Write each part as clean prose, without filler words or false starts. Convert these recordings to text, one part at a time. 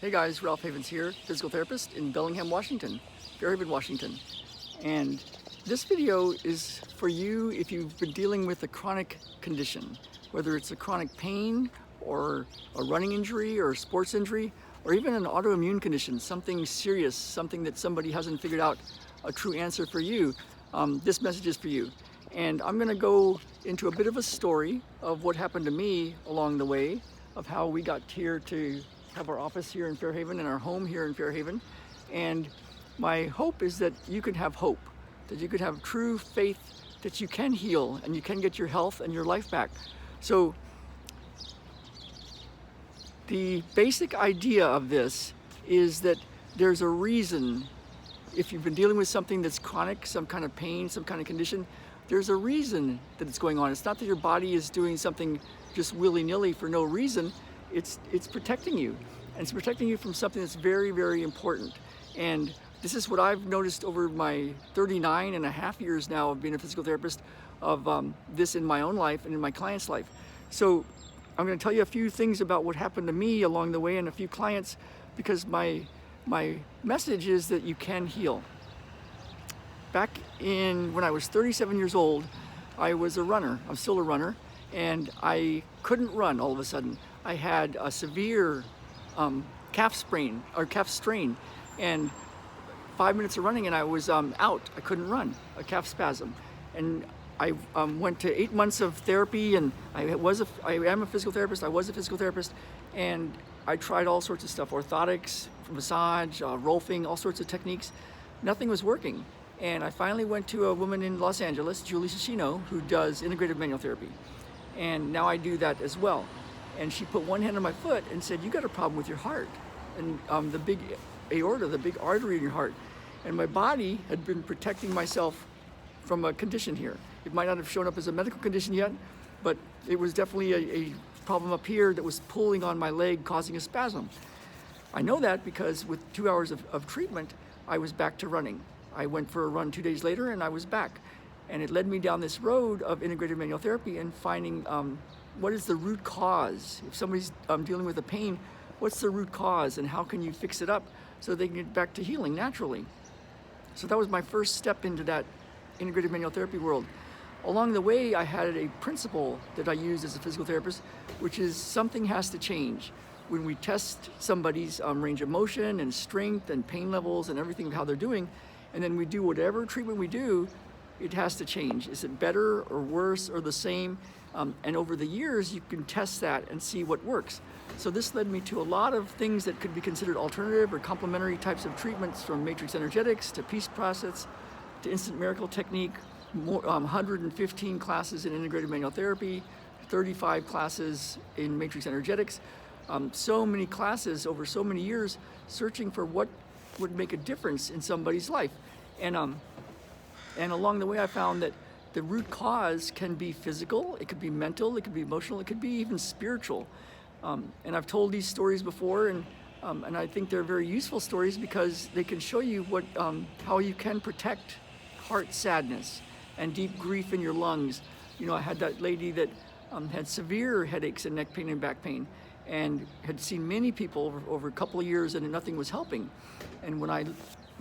Hey guys, Ralph Havens here, physical therapist in Bellingham, Washington, Fairhaven, Washington. And this video is for you if you've been dealing with a chronic condition, whether it's a chronic pain or a running injury or a sports injury, or even an autoimmune condition, something serious, something that somebody hasn't figured out a true answer for you. This message is for you. And I'm gonna go into a bit of a story of what happened to me along the way, of how we got here to have our office here in Fairhaven and our home here in Fairhaven. And my hope is that you can have hope, that you could have true faith that you can heal and you can get your health and your life back. So the basic idea of this is that there's a reason. If you've been dealing with something that's chronic, some kind of pain, some kind of condition, there's a reason that it's going on. It's not that your body is doing something just willy-nilly for no reason. It's protecting you, and it's protecting you from something that's very, very important. And this is what I've noticed over my 39 and a half years now of being a physical therapist, of this in my own life and in my clients' life. So I'm going to tell you a few things about what happened to me along the way and a few clients, because my message is that you can heal. Back when I was 37 years old, I was a runner. I'm still a runner, and I couldn't run all of a sudden. I had a severe calf sprain or calf strain, and 5 minutes of running and I was out. I couldn't run, a calf spasm. And I went to 8 months of therapy, and I am a physical therapist. I was a physical therapist, and I tried all sorts of stuff, orthotics, massage, rolfing, all sorts of techniques. Nothing was working. And I finally went to a woman in Los Angeles, Julie Cicino, who does integrative manual therapy. And now I do that as well. And she put one hand on my foot and said, "You got a problem with your heart, and the big aorta, the big artery in your heart." And my body had been protecting myself from a condition here. It might not have shown up as a medical condition yet, but it was definitely a problem up here that was pulling on my leg, causing a spasm. I know that because with 2 hours of treatment, I was back to running. I went for a run 2 days later and I was back. And it led me down this road of integrative manual therapy and finding what is the root cause. If somebody's dealing with a pain, what's the root cause and how can you fix it up so they can get back to healing naturally? So that was my first step into that integrative manual therapy world. Along the way, I had a principle that I used as a physical therapist, which is something has to change. When we test somebody's range of motion and strength and pain levels and everything, how they're doing, and then we do whatever treatment we do, it has to change. Is it better or worse or the same? And over the years, you can test that and see what works. So this led me to a lot of things that could be considered alternative or complementary types of treatments, from matrix energetics to peace process to instant miracle technique, 115 classes in integrative manual therapy, 35 classes in matrix energetics. So many classes over so many years, searching for what would make a difference in somebody's life. And along the way, I found that the root cause can be physical, it could be mental, it could be emotional, it could be even spiritual. And I've told these stories before, and I think they're very useful stories because they can show you how you can protect heart sadness and deep grief in your lungs. You know, I had that lady that had severe headaches and neck pain and back pain, and had seen many people over a couple of years, and nothing was helping. And when I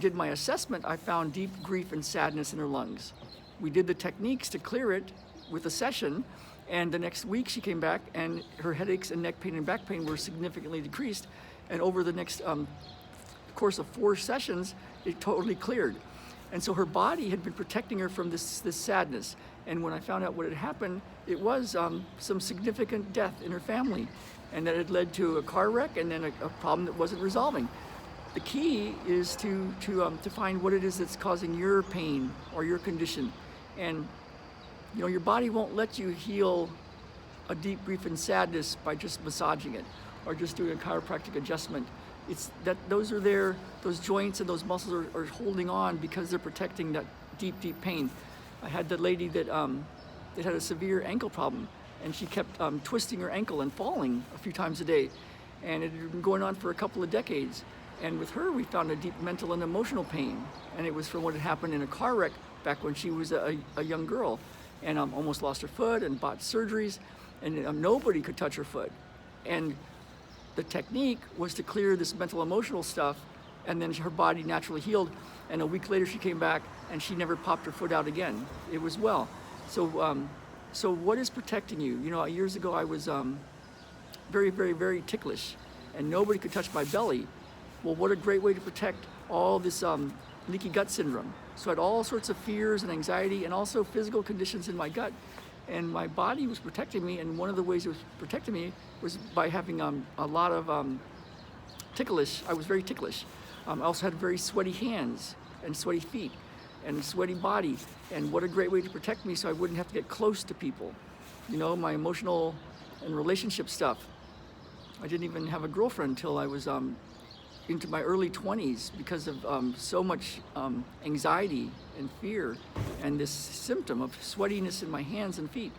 did my assessment, I found deep grief and sadness in her lungs. We did the techniques to clear it with a session, and the next week she came back and her headaches and neck pain and back pain were significantly decreased. And over the next course of 4 sessions, it totally cleared. And so her body had been protecting her from this sadness. And when I found out what had happened, it was some significant death in her family, and that had led to a car wreck and then a problem that wasn't resolving. The key is to find what it is that's causing your pain or your condition. And you know, your body won't let you heal a deep grief and sadness by just massaging it or just doing a chiropractic adjustment. It's that those joints and those muscles are holding on because they're protecting that deep, deep pain. I had the lady that had a severe ankle problem, and she kept twisting her ankle and falling a few times a day. And it had been going on for a couple of decades. And with her, we found a deep mental and emotional pain. And it was from what had happened in a car wreck back when she was a young girl, and almost lost her foot and bought surgeries, and nobody could touch her foot. And the technique was to clear this mental emotional stuff, and then her body naturally healed. And a week later she came back and she never popped her foot out again. It was well. So what is protecting you? You know, years ago I was very, very, very ticklish, and nobody could touch my belly. Well, what a great way to protect all this leaky gut syndrome. So I had all sorts of fears and anxiety and also physical conditions in my gut. And my body was protecting me, and one of the ways it was protecting me was by having a lot of ticklish. I was very ticklish. I also had very sweaty hands and sweaty feet and a sweaty body. And what a great way to protect me so I wouldn't have to get close to people. You know, my emotional and relationship stuff. I didn't even have a girlfriend until I was into my early 20s because of so much anxiety and fear and this symptom of sweatiness in my hands and feet.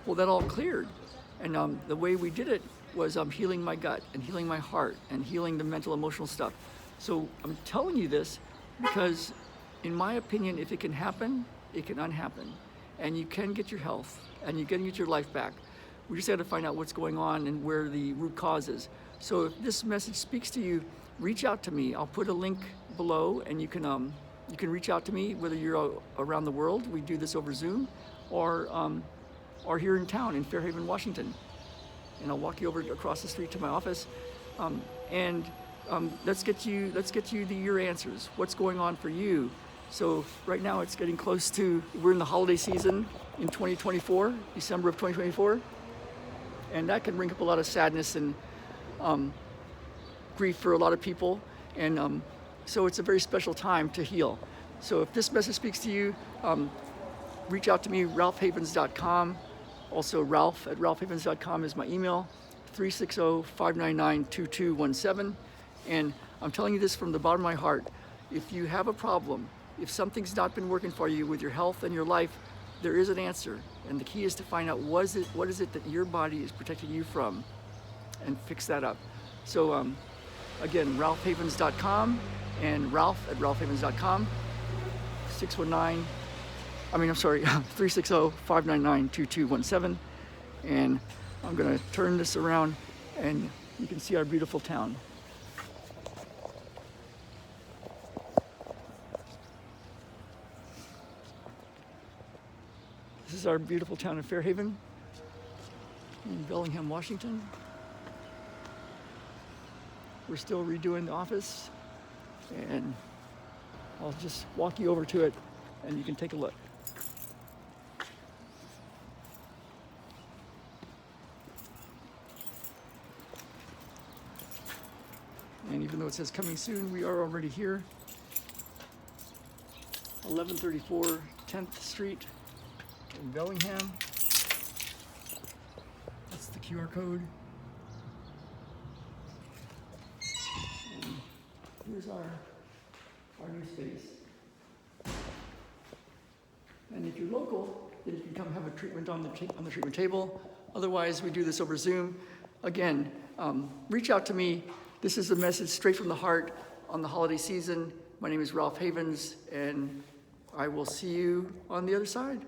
Well, that all cleared. And the way we did it was healing my gut and healing my heart and healing the mental emotional stuff. So I'm telling you this because, in my opinion, if it can happen, it can unhappen. And you can get your health and you can get your life back. We just got to find out what's going on and where the root cause is. So if this message speaks to you, reach out to me. I'll put a link below, and you can reach out to me whether you're around the world. We do this over Zoom, or here in town in Fairhaven, Washington. And I'll walk you over across the street to my office, let's get you your answers. What's going on for you? So right now it's getting close to, we're in the holiday season in 2024, December of 2024, and that can bring up a lot of sadness and grief for a lot of people, and so it's a very special time to heal. So if this message speaks to you, reach out to me, ralphhavens.com. Also, ralph@ralphhavens.com is my email, 360-599-2217. And I'm telling you this from the bottom of my heart. If you have a problem, if something's not been working for you with your health and your life, there is an answer. And the key is to find out what is it that your body is protecting you from, and fix that up. So again, ralphhavens.com and ralph@ralphhavens.com, 360-599-2217. And I'm gonna turn this around and you can see our beautiful town. This is our beautiful town of Fairhaven in Bellingham, Washington. We're still redoing the office, and I'll just walk you over to it and you can take a look. And even though it says coming soon, we are already here. 1134 10th Street in Bellingham. That's the QR code. And here's our new space. And if you're local, then you can come have a treatment on the treatment table. Otherwise, we do this over Zoom. Again, reach out to me. This is a message straight from the heart on the holiday season. My name is Ralph Havens, and I will see you on the other side.